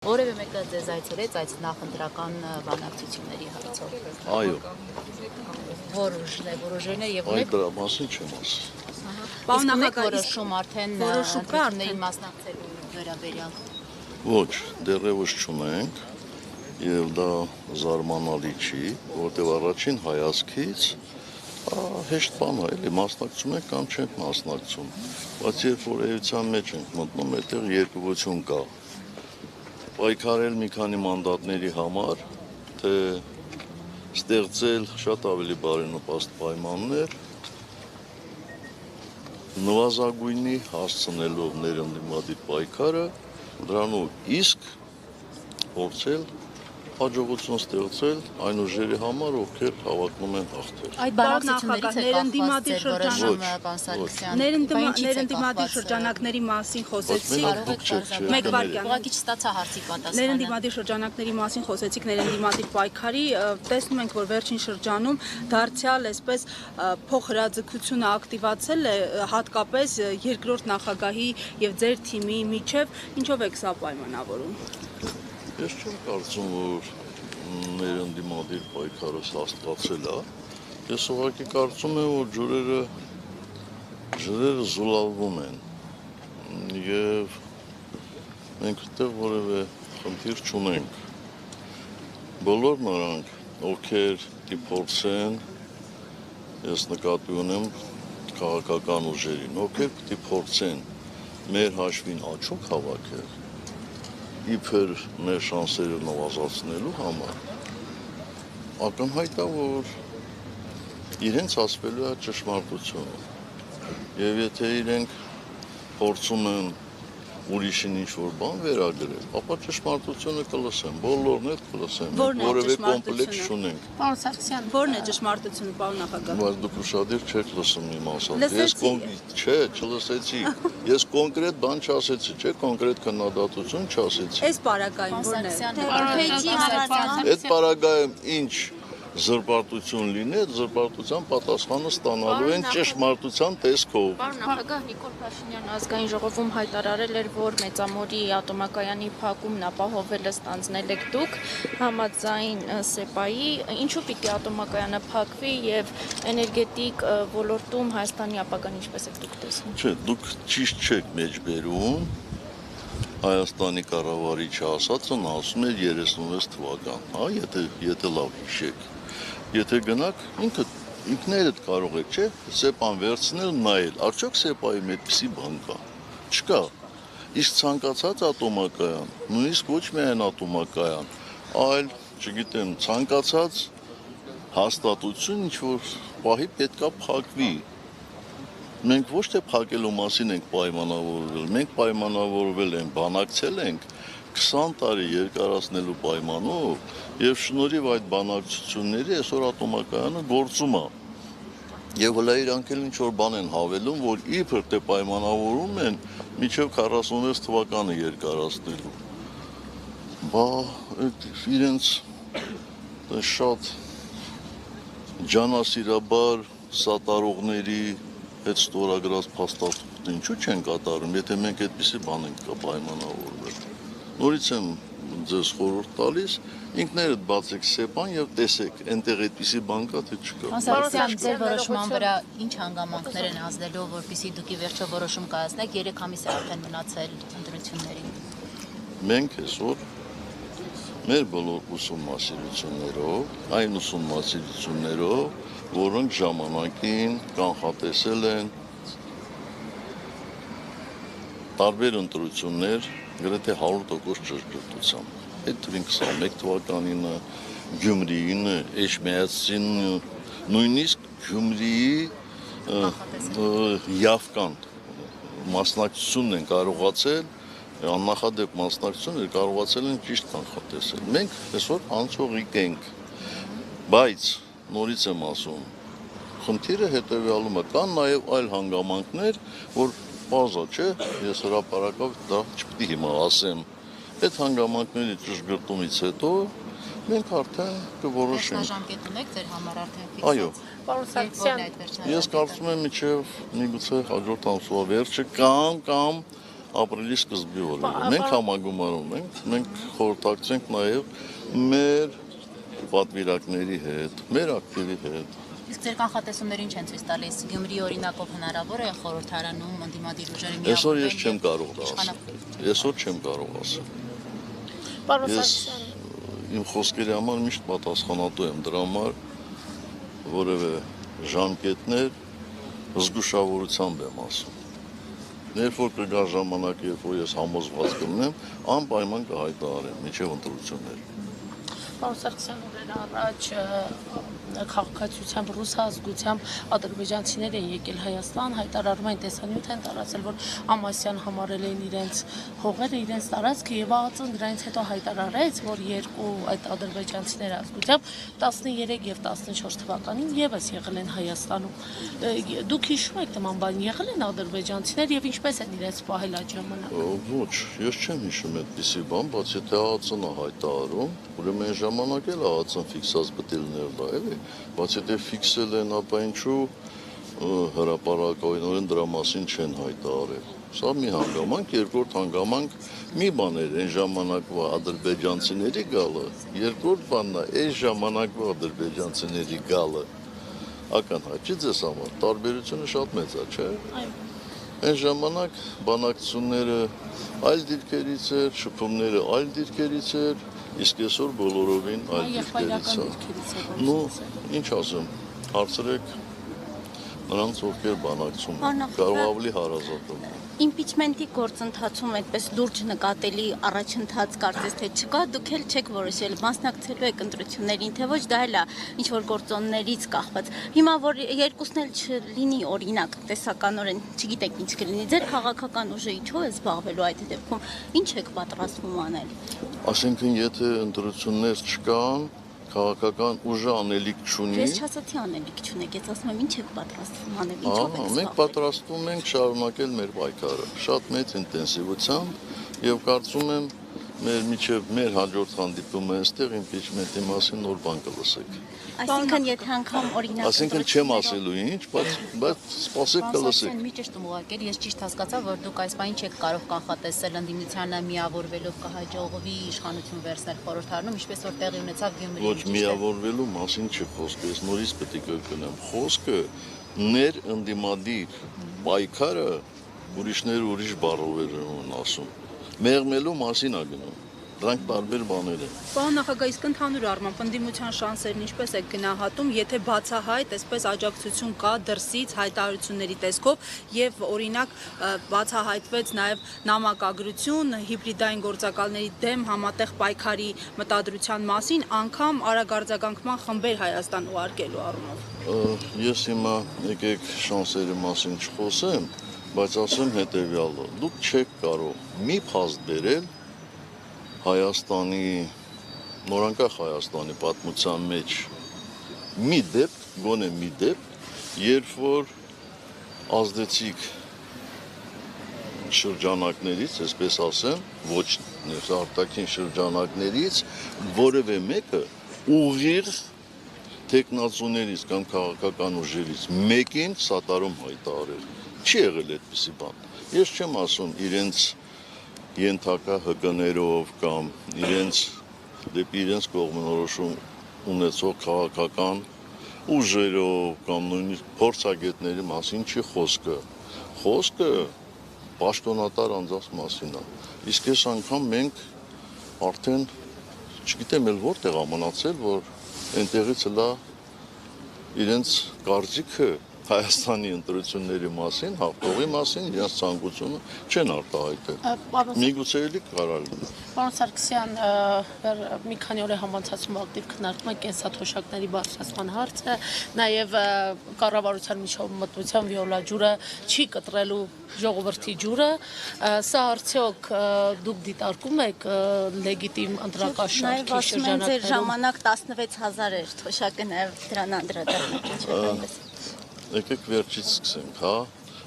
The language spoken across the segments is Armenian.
Որևէ մեկը ձեզ այցելեց այդ նախընտրական բանակցությունների հարցով։ Այո։ Որոշներ եւ Այդ դրա մասին չեմ ասի։ Պարոն նախագահ, որոշում արդեն ընտրություններին մասնակցելու վերաբերյալ։ Ոչ, դեռևս չունենք եւ դա զարմանալի չի, որտեղ առաջին հայացքից հեշտ բան է, էլի մասնակցում ենք կամ չենք մասնակցում, բայց երբ որ էության մեջ ենք մտնում, այդտեղ երկվություն կա։ Պայքարել մի քանի մանդատների համար, թե ստեղծել շատ ավելի բարենպաստ պայմաններ, նվազագույնի հասցնելով ներընդդիմադիր պայքարը, դրանով իսկ փորձել հաջողություն ստեղծել այն ուժերի համար, ովքեր հավակնում են հաղթել։ Այդ բանակցություններից է կախված որոշում պարոն Սարգսյան։ Ներընդդիմադիր շրջանակների մասին խոսեցիք։ Մեկ վայրկյան։ Ուղղակի չստացա հարցի պատասխանը։ Ներընդդիմադիր շրջանակների մասին խոսեցիք, ներընդդիմադիր պայքարի, տեսնում ենք, որ վերջին շրջանում դարձյալ այսպես փոխհրաձգությունը ակտիվացել է հատկապես երկրորդ նախագահի եւ ձեր թիմի միջև, ինչով եք սա պայմանավորում։ Ես չեմ կարծում, որ ներընդդիմադիր պայքարը սաստկացել է։ Ես ուղղակի կարծում եմ, որ ջրերը զուլալվում են եւ մենք այդտեղ որևէ խնդիր չունենք։ Բոլոր նրանք, ովքեր փորձեն, ես նկատի ունեմ քաղաքական ուժերին, ովքեր պիտի փորձեն մեր հաշվին աչոք հավաքել, իբր մեր շանսերը նվազացնելու համար, ակնհայտ է, որ իրենց ասվելու է ճշմարտությունը, եւ եթե իրենք փորձում են ուրիշին ինչ-որ բան վերագրել, ապա ճշմարտությունը կլսեն, բոլորն էլ կլսեն, որևէ կոմպլեքս չունենք։ Պարոն Սարգսյան, ո՞րն է ճշմարտությունը, պարոն նախագահ։ Բայց դուք ուշադիր չեք լսում իմ ասածը։ Չէ, չլսեցի։ Ես կոնկրետ բան չասեցի, չէ, կոնկրետ քննադատություն չասեցի։ Այս պարագային ո՞րն է։ Այդ պարագայում ինչ զրպարտություն լինի, այդ զրպարտության պատասխանը ստանալու են ճշմարտության տեսքով։ Պարոն նախագահ Նիկոլ Փաշինյանը ազգային ժողովում հայտարարել էր, որ Մեծամորի ատոմակայանի փակումն ապահովել է ստանձնել եք դուք համաձայն ՍԵՊԱ-ի, ինչու պիտի ատոմակայանը փակվի եւ էներգետիկ ոլորտում Հայաստանի ապագան ինչպես եք դուք տեսնում։ Չէ, դուք ճիշտ չեք մեջբերում։ Հայաստանի կառավարիչը ասածն ասում էր 36 թվական, հա, եթե լավ հիշեք։ Եթե գնաք, ինքներդ կարող եք, չէ, ՍԵՊԱ-ն վերցնել, նայել, արդյոք ՍԵՊԱ-ի այդպիսի բան կա։ Չկա։ Իսկ ցանկացած ատոմակայան, նույնիսկ ոչ միայն ատոմակայան, այլ, չգիտեմ, ցանկացած հաստատություն, ինչ որ պահի պետքա փակվի։ Մենք ոչ թե փակելու մասին ենք պայմանավորվել, մենք պայմանավորվել ենք, բանակցել ենք 20 տարի երկարացնելու պայմանով եւ շնորհիվ այդ բանակցությունների այսօր ատոմակայանը գործում է։ Եվ հələ իրանք էլ ինչ-որ բան են հավելում, որ իբր թե պայմանավորում են մինչև 46 թվականը երկարացնելու։ Բա իրենց շատ ջանասիրաբար սատարողների այդ ստորագրած փաստաթուղթը ինչու չեն կատարում, եթե մենք այդպիսի բան ենք պայմանավորվել։ Նորից եմ ձեզ խորհուրդ տալիս, ինքներդ բացեք ՍԵՊԱ-ն եւ տեսեք, այնտեղ այդպիսի բան կա թե չկա։ Սարգսյան, ձեր որոշման վրա ինչ հանգամանքներ են ազդելու, որպեսզի դուք ի վերջո որոշում կայացնեք, 3 ամիս է արդեն մնացել ընտրություններին։ Մենք այսօր մեր բոլոր ուսումնասիրություններով, այն ուսումնասիրություններով, որոնք ժամանակին կանխատեսել են տարբեր ընտրություններ գրեթե 100% ճշգրտությամբ։ Այդ թվին 21 թվականինը, Գյումրիինը, Էջմիածինը, նույնիսկ Գյումրիի Յավկան մասնակցությունն են կարողացել, աննախադեպ մասնակցություն կարողացել են ճիշտ կանխատեսել։ Մենք այսօր անցողիկ ենք, բայց նորից եմ ասում, խնդիրը հետևյալում է, կան նաև այլ հանգամանքներ, որ բազա չէ, ես հրապարակավ դա չպետք է հիմա ասեմ, այդ հանգամանքների ճշգրտումից հետո մենք արդեն կորոշենք։ Ժամկետ ունեք ձեր համար արդեն ֆիքսած։ Այո։ Պարոն Սարգսյան, Ես կարծում եմ մինչև միգուցե հաջորդ ամսվա վերջը կամ ապրիլի սկզբի օրերը։ Մենք համագումարում ենք, մենք խորհրդակցենք նաև մեր պատվիրակների հետ, մեր ակտիվի հետ։ Իսկ ձեր կանխատեսումները ինչ են ցույց տալիս Գյումրի օրինակով հնարավոր է խորհրդարանում ընդդիմադիր ուժերը Այսօր ես չեմ կարող ասել։ Այսօր չեմ կարող ասել։ Պարոն Ես Սարգսյան, իմ խոսքերի համար միշտ պատասխանատու եմ դրա համար, որևէ ժամկետներ զգուշավորությամբ եմ ասում։ Երբ որ կգա ժամանակ, երբ որ ես համոզված կլինեմ, անպայման կհայտարարեմ մինչև ընտրությունները։ Պարոն Սարգսյան, օրեր առաջ քաղաքացիությամբ ռուս ազգությամբ ադրբեջանցիներ են եկել Հայաստան, հայտարարում են տեսանյութ են տարածել, որ Ամասյան համարել էին իրենց հողերը, իրենց տարածքը եւ ԱԱԾ-ն դրանից հետո հայտարարեց, որ երկու այդ ադրբեջանցիներ ազգությամբ 13 եւ 14 թվականին եւս եղել են Հայաստանում։ Դուք հիշում եք նման բան, եղել են ադրբեջանցիներ եւ ինչպես են իրենց պահել այդ ժամանակ։ Ոչ, ես չեմ հիշում այդպիսի բան, բայց եթե ԱԱԾ-ն է հայտարարում, ուրեմն այն ժամանակ էլ ԱԱԾ-ն ֆիքսած պետք է լիներ դա, էլի։ Բայց եթե ֆիքսել են, ապա ինչու հրապարակայնորեն դրա մասին չեն հայտարարել։ Սա մի հանգամանք, երկրորդ հանգամանք մի բան էր այն ժամանակվա ադրբեջանցիների գալը, երկրորդ բանն է այս ժամանակվա ադրբեջանցիների գալը։ Ականհայտ չի ձեզ համար, տարբերությունը շատ մեծ է, չէ՞։ Այն ժամանակ բանակցությունները այլ դիրքերից էր, շփումները այլ դիրքերից էր, իսկ այսօր բոլորովին այլ դիրքերից է։ Ну, ինչ ասեմ, հարցրեք նրանց, ովքեր բանակցում են, կարող ավելի հարազատ են։ Իմպիչմենտի գործընթացում այդպես լուրջ նկատելի առաջընթաց կարծես թե չկա, դուք էլ չեք որոշել մասնակցելու եք ընտրություններին, թե ոչ, դա էլ է ինչ որ գործոններից կախված։ Հիմա որ երկուսն էլ չլինի օրինակ տեսականորեն, չգիտեք ինչ կլինի, ձեր քաղաքական ուժը ինչու է զբաղվելու այդ դեպքում, ինչ եք պատրաստվում անել։ Այսինքն, եթե ընտրություններ չկան, քաղաքական ուժը անելիք չունի։ Ես չասացի անելիք չունեք, ես ասում եմ ինչ եք պատրաստվում անել, ինչով եք զբաղվել։ Մենք պատրաստվում ենք շարունակել մեր պայքարը շատ մեծ ինտենսիվությամբ եւ կարծում եմ մեր հաջորդ հանդիպումը այստեղ իմպիչմենտի մասին նոր բան կլսեք։ Այսինքն եթե անգամ օրինակ Այսինքն չեմ ասելու ինչ, բայց սպասեք կլսեք։ Մի ճիշտ ուղղակի, ես ճիշտ հասկացա, որ դուք այս բանը չեք կարող կանխատեսել ընդդիմությանը միավորվելով կհաջողվի իշխանություն վերցնել խորհրդարանում, ինչպես որ տեղի ունեցավ Գյումրիում։ Ոչ միավորվելու մասին չի խոսքը, ես նորից պետք է կրկնեմ։ Խոսքը ներ ընդդիմադիր պայքարը ուրիշները ուրիշ բառով են ասում։ Մեղմելու մասին է գնում։ Դրանք տարբեր բաներ են։ Պարոն նախագահ, իսկ ընդհանուր առմամբ ընդդիմության շանսերն ինչպես եք գնահատում, եթե բացահայտ այսպես աջակցություն կա դրսից հայտարարությունների տեսքով եւ օրինակ բացահայտվեց նաեւ նամակագրություն հիբրիդային գործակալների դեմ համատեղ պայքարի մտադրության մասին, անգամ արագարձագանքման խմբեր Հայաստան ուղարկելու առումով։ Ես հիմա եկեք շանսերի մասին չխոսեմ, բայց ասեմ հետեւյալը. դուք չեք կարող մի փաստ բերել Հայաստանի, նորանկախ Հայաստանի պատմության մեջ մի դեպք, գոնե մի դեպք, երբ որ ազդեցիկ շրջանակներից, այսպես ասեմ, ոչ արտաքին շրջանակներից, որևէ մեկը ուղիղ տեխնացուներից կամ քաղաքական ուժերից մեկին սատարում հայտարարել։ Չի եղել այդպիսի բան։ Ես չեմ ասում իրենց ենթակա հգներով կամ դեպի իրենց կողմնորոշում ունեցող քաղաքական ուժերով կամ նույնիսկ փորձագետների մասին չի խոսքը։ Խոսքը պաշտոնատար անձանց մասին է։ Իսկ այս անգամ մենք արդեն չգիտեմ էլ որտեղ է մնացել, որ այնտեղից լա իրենց կարծիքը Հայաստանի ընտրությունների մասին, հաղթողի մասին, իրենց ցանկությունը չեն արտահայտել։ Միգուցե էլի կարալ։ Պարոն Սարգսյան, մի քանի օր է համանցացում ակտիվ քննարկում է կենսաթոշակների բարձրացման հարցը, նաև կառավարության միջով մտության վիոլաջուրը չի կտրելու ժողովրդի ջուրը։ Սա արդյոք դուք դիտարկում եք լեգիտիմ ընտրակաշառքի շրջանակներում։ Ձեր ժամանակ 16000 էր թոշակը, նաև դրան անդրադառնաք։ Եկեք վերջից սկսենք, հա,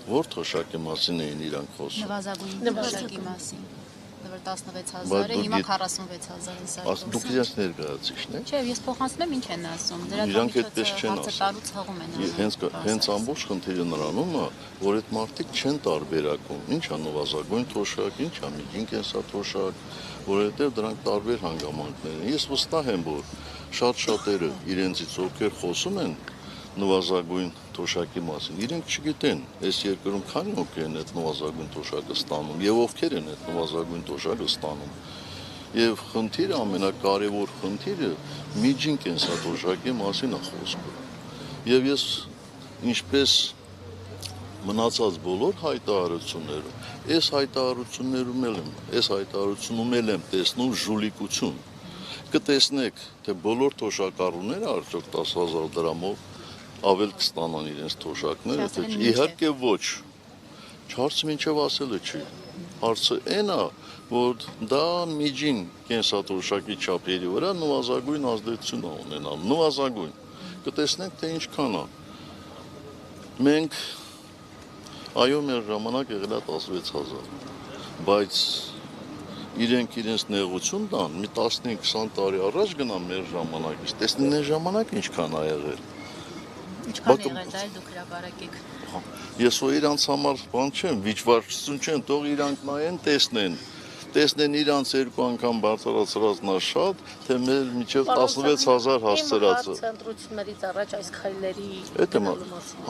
որ թոշակի մասին էին իրանք խոսում։ Նվազագույն թոշակի մասին։ որ 16000 Բայց է, դուք հիմա գիտ- 46000 են սարքում։ Դուք իրենց ներկայացիչն եք։ Չէ, ես փոխանցում եմ ինչ են ասում։ Իրանք այդպես չեն հարցը ասում։ տարուց հղում են Հենց ամբողջ խնդիրը նրանում է, որ այդ մարդիկ չեն տարբերակում։ Ինչ է նվազագույն թոշակ, ինչ է միջին կենսաթոշակ, որովհետև դրանք տարբեր հանգամանքներ են։ Ես վստահ եմ, որ շատ-շատերը իրենցից ովքեր խոսում են նվազագույն թոշակի մասին, իրենք չգիտեն, այս երկրում քանի ովքեր են այդ նվազագույն թոշակը ստանում եւ ովքեր են այդ նվազագույն թոշակը ստանում։ Եվ խնդիրը, ամենակարևոր խնդիրը միջին կենսաթոշակի մասին է խոսքը։ Եվ ես ինչպես մնացած բոլոր հայտարարությունները, այս հայտարարությունում եմ տեսնում ժուլիկություն։ Կտեսնեք, թե բոլոր թոշակառուները արդյոք 10000 դրամով ավել կստանան իրենց թոշակները, թե չէ։ Իհարկե ոչ։ Հարցը մինչև ասելը չի։ Հարցը այն է, որ դա միջին կենսաթոշակի չափերի վրա նվազագույն ազդեցություն է ունենալ, նվազագույն։ Կտեսնենք, թե ինչքան է։ Մենք այո, մեր ժամանակ եղել է 16000, բայց իրենք իրենց նեղություն տան, մի 15-20 տարի առաջ գնան մեր ժամանակից, տեսնեն այն ժամանակ ինչքան ա եղել։ Ինչքան եղել դա էլ դուք հրապարակեք։ Ես ու իրանց համար բան չեմ, վիճվարկություն չեմ, թող իրանք նայեն, տեսնեն իրանց երկու անգամ բարձրացրածն է շատ, թե մեր միջև 16000 հասցրածը։ Ցենտրություններից առաջ այս քայլերի Այդ եմ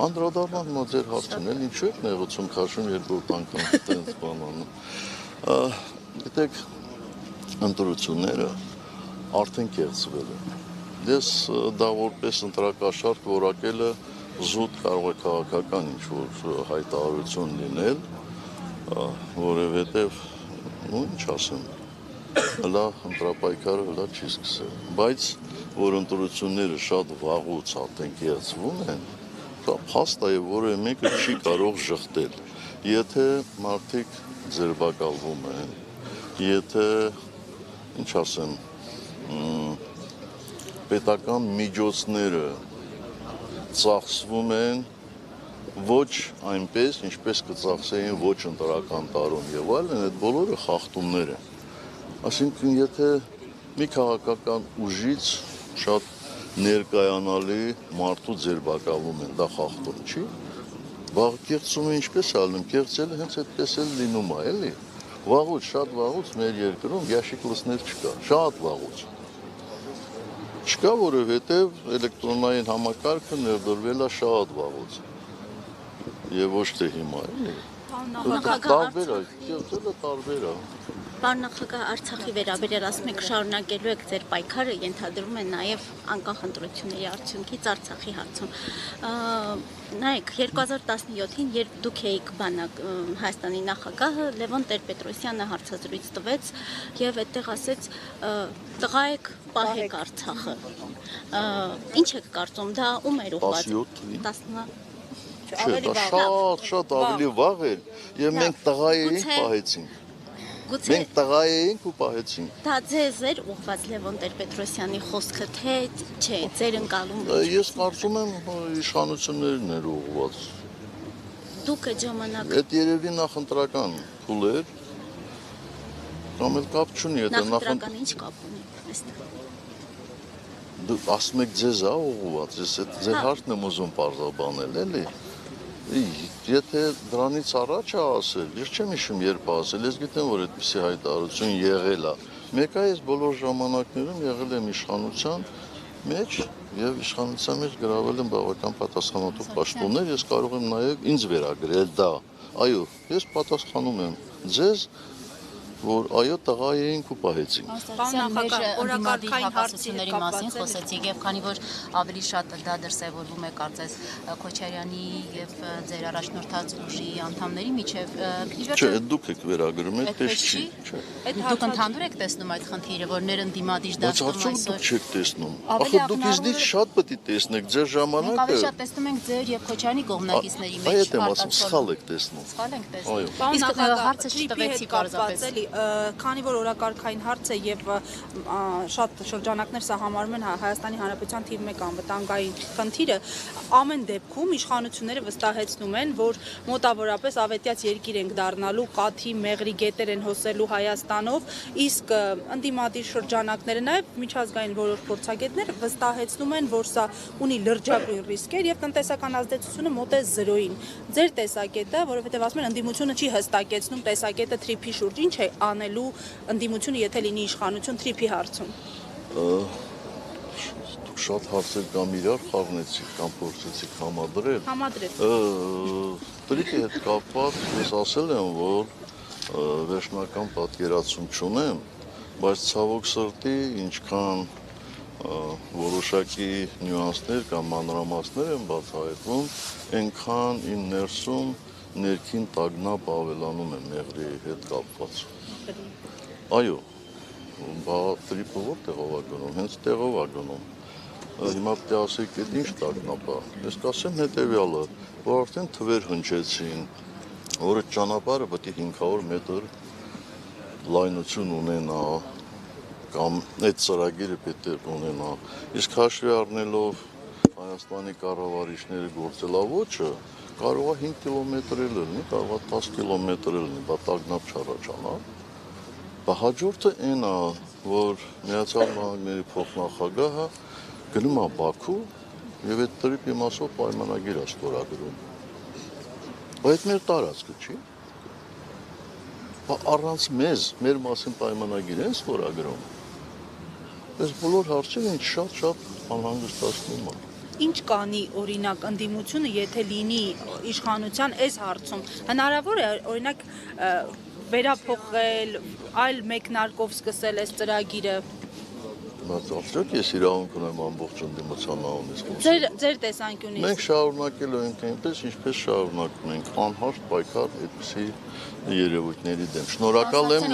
անդրադառնալ հիմա ձեր հարցին, էլ ինչու եք նեղություն քաշում երկրորդ անգամ տենց բան անում։ Գիտեք, ընտրությունները արդեն կեղծվել են։ Ես դա որպես ընտրակաշարք որակելը զուտ կարող է քաղաքական ինչ-որ հայտարարություն լինել, որովհետև, ինչ ասեմ, հլա ընտրապայքարը հլա չի սկսել, բայց որ ընտրությունները շատ վաղուց արդեն կեղծվում են, փաստ է եւ որևէ մեկը չի կարող ժխտել։ Եթե մարդիկ ձերբակալվում են, եթե, ինչ ասեմ, պետական միջոցները ծախսվում են ոչ այնպես, ինչպես կծախսեին ոչ ընտրական տարում եւ այլն, այդ բոլորը խախտումներ են։ Այսինքն, եթե մի քաղաքական ուժից շատ ներկայանալի մարդու ձերբակալում են, դա խախտում չի։ Վաղ կեղծումը ինչպես է ալնում, կեղծելը հենց այդպես էլ լինում է, էլի։ Վաղուց, շատ վաղուց մեր երկրում յաշիկ լսներ չկա, շատ վաղուց։ Չկա, որովհետև էլեկտրոնային համակարգը ներդրվել է շատ վաղուց։ Եվ ոչ թե հիմա, էլի։ Տարբեր է, կեղծելը տարբեր է։ Պարոն նախագահ, Արցախի վերաբերյալ ասում եք շարունակելու եք ձեր պայքարը, ենթադրում են նաև անկախ ընտրությունների արդյունքից Արցախի հարցում։ Նայեք, 2017-ին, երբ դուք էիք Հայաստանի նախագահը, Լևոն Տեր-Պետրոսյանը հարցազրույց տվեց եւ այդտեղ ասեց տղա եք, պահեք Արցախը։ Ինչ եք կարծում, դա ում էր ուղղված։ 17-ին։ Չէ, դա շատ ավելի վաղ էր, եւ մենք տղա էինք, պահեցինք։ Մենք տղա էինք ու պահեցինք։ Դա ձեզ էր ուղղված Լևոն Տեր-Պետրոսյանի խոսքը, թե չէ, ձեր ընկալում։ Ես կարծում եմ իշխանություններն էր ուղղված։ Դուք այդ ժամանակ Այդ երևի նախընտրական փուլ էր։ Կամ էլ կապ չունի, եթե նախընտրական ինչ կապ ունի այստեղ։ Դու ասում եք ձեզ է ուղղված, ես այդ ձեր հարցն եմ ուզում պարզաբանել, էլի։ Եթե դրանից առաջ է ասել, ես չեմ հիշում երբ ասել, ես գիտեմ, որ այդպիսի հայտարարություն եղել է։ Մեկ այս բոլոր ժամանակներում եղել եմ իշխանության մեջ եւ իշխանության մեջ գրավել եմ բավական պատասխանատու պաշտոններ, ես կարող եմ նաեւ ինձ վերագրել դա։ Այո, ես պատասխանում եմ ձեզ, որ այո տղա էինք ու պահեցինք։ Մեր օրակարգային հարցերի մասին խոսեցիք եւ քանի որ ավելի շատ դա դրսեւորվում է կարծես Քոչարյանի եւ ձեր առաջնորդած ուժի անդամների միջև Չէ, դուք եք վերագրում եք, դες չի։ Դուք ընդհանուր եք տեսնում այդ խնդիրը, որ ներընդդիմադիր դաշտում այսօր դուք չեք տեսնում։ Ախր դուք իզնից շատ պետք է տեսնեք ձեր ժամանակը։ Մենք ավելի շատ տեսնում ենք ձեր եւ Քոչարյանի կողմնակիցների մեջ սխալ եք տեսնում։ Սխալ ենք տեսնում։ Այո։ Իսկ հարցը չտվեցի պարզապես։ քանի որ օրակարգային հարց է եւ շատ շրջանակներ սա համարում են Հայաստանի Հանրապետության թիվ 1 անվտանգային խնդիրը, ամեն դեպքում իշխանությունները վստահեցնում են, որ մոտավորապես ավետյաց երկիր ենք դառնալու, կաթի, մեղրի գետեր են հոսելու Հայաստանով, իսկ ընդդիմադիր շրջանակները նաեւ միջազգային որոշ փորձագետներ վստահեցնում են, որ սա ունի լրջագույն ռիսկեր եւ տնտեսական ազդեցությունը մոտ է 0-ին։ Ձեր տեսակետը, որովհետեւ ասում են ընդդիմությունը չի հստակեցնում տեսակետը թրիփի շուրջ, ինչ է անելու ընդդիմությունը, եթե լինի իշխանություն թրիփի հարցում։ Դուք շատ հարցեր կամ իրար խառնեցիք, կամ փորձեցիք համադրել։ Համադրեք։ Տրիպի հետ կապված ես ասել եմ, որ վերջնական պատկերացում չունեմ, բայց ցավոք սրտի ինչքան որոշակի նյուանսներ կամ մանրամասներ են բացահայտվում, այնքան իմ ներսում ներքին տագնապ ավելանում է մեղրի հետ կապված։ Այո, տրիպը որտեղով է գնում, հենց տեղով է գնում։ Հիմա պետք է ասեք, այդ ինչ տագնապ է։ Ես կասեմ հետևյալը, որ արդեն թվեր հնչեցին, որ այդ ճանապարհը պետք է 500 մետր լայնություն ունենա, կամ այդ ծրագիրը պետք է ունենա, իսկ հաշվի առնելով Հայաստանի կառավարիչների գործելավոճը, կարող է 5 կիլոմետր էլ լինի, կարող է 10 կիլոմետր էլ լինի, բա տագնապ չառաջանա։ Բա հաջորդը այն է, որ Միացյալ Նահանգների փոխնախագահը գնում է Բաքու եւ այդ տրիպի մասով պայմանագիր է ստորագրում։ Բայց մեր տարածքը չի։ Բա առանց մեզ, մեր մասին պայմանագիր են ստորագրում։ Այս բոլոր հարցերը ինձ շատ անհանգստացնում է։ Ինչ կանի օրինակ ընդդիմությունը, եթե լինի իշխանության այս հարցում, հնարավոր է օրինակ վերափոխել, այլ մեկնարկով սկսել այս ծրագիրը։ Բայց արդյոք ես իրավունք ունեմ ամբողջ ընդդիմության անունից խոսել։ Ձեր տեսանկյունից։ Մենք շարունակելու ենք այնպես, ինչպես շարունակում ենք անհաշտ պայքար այդպիսի երևույթների դեմ։ Շնորհակալ եմ։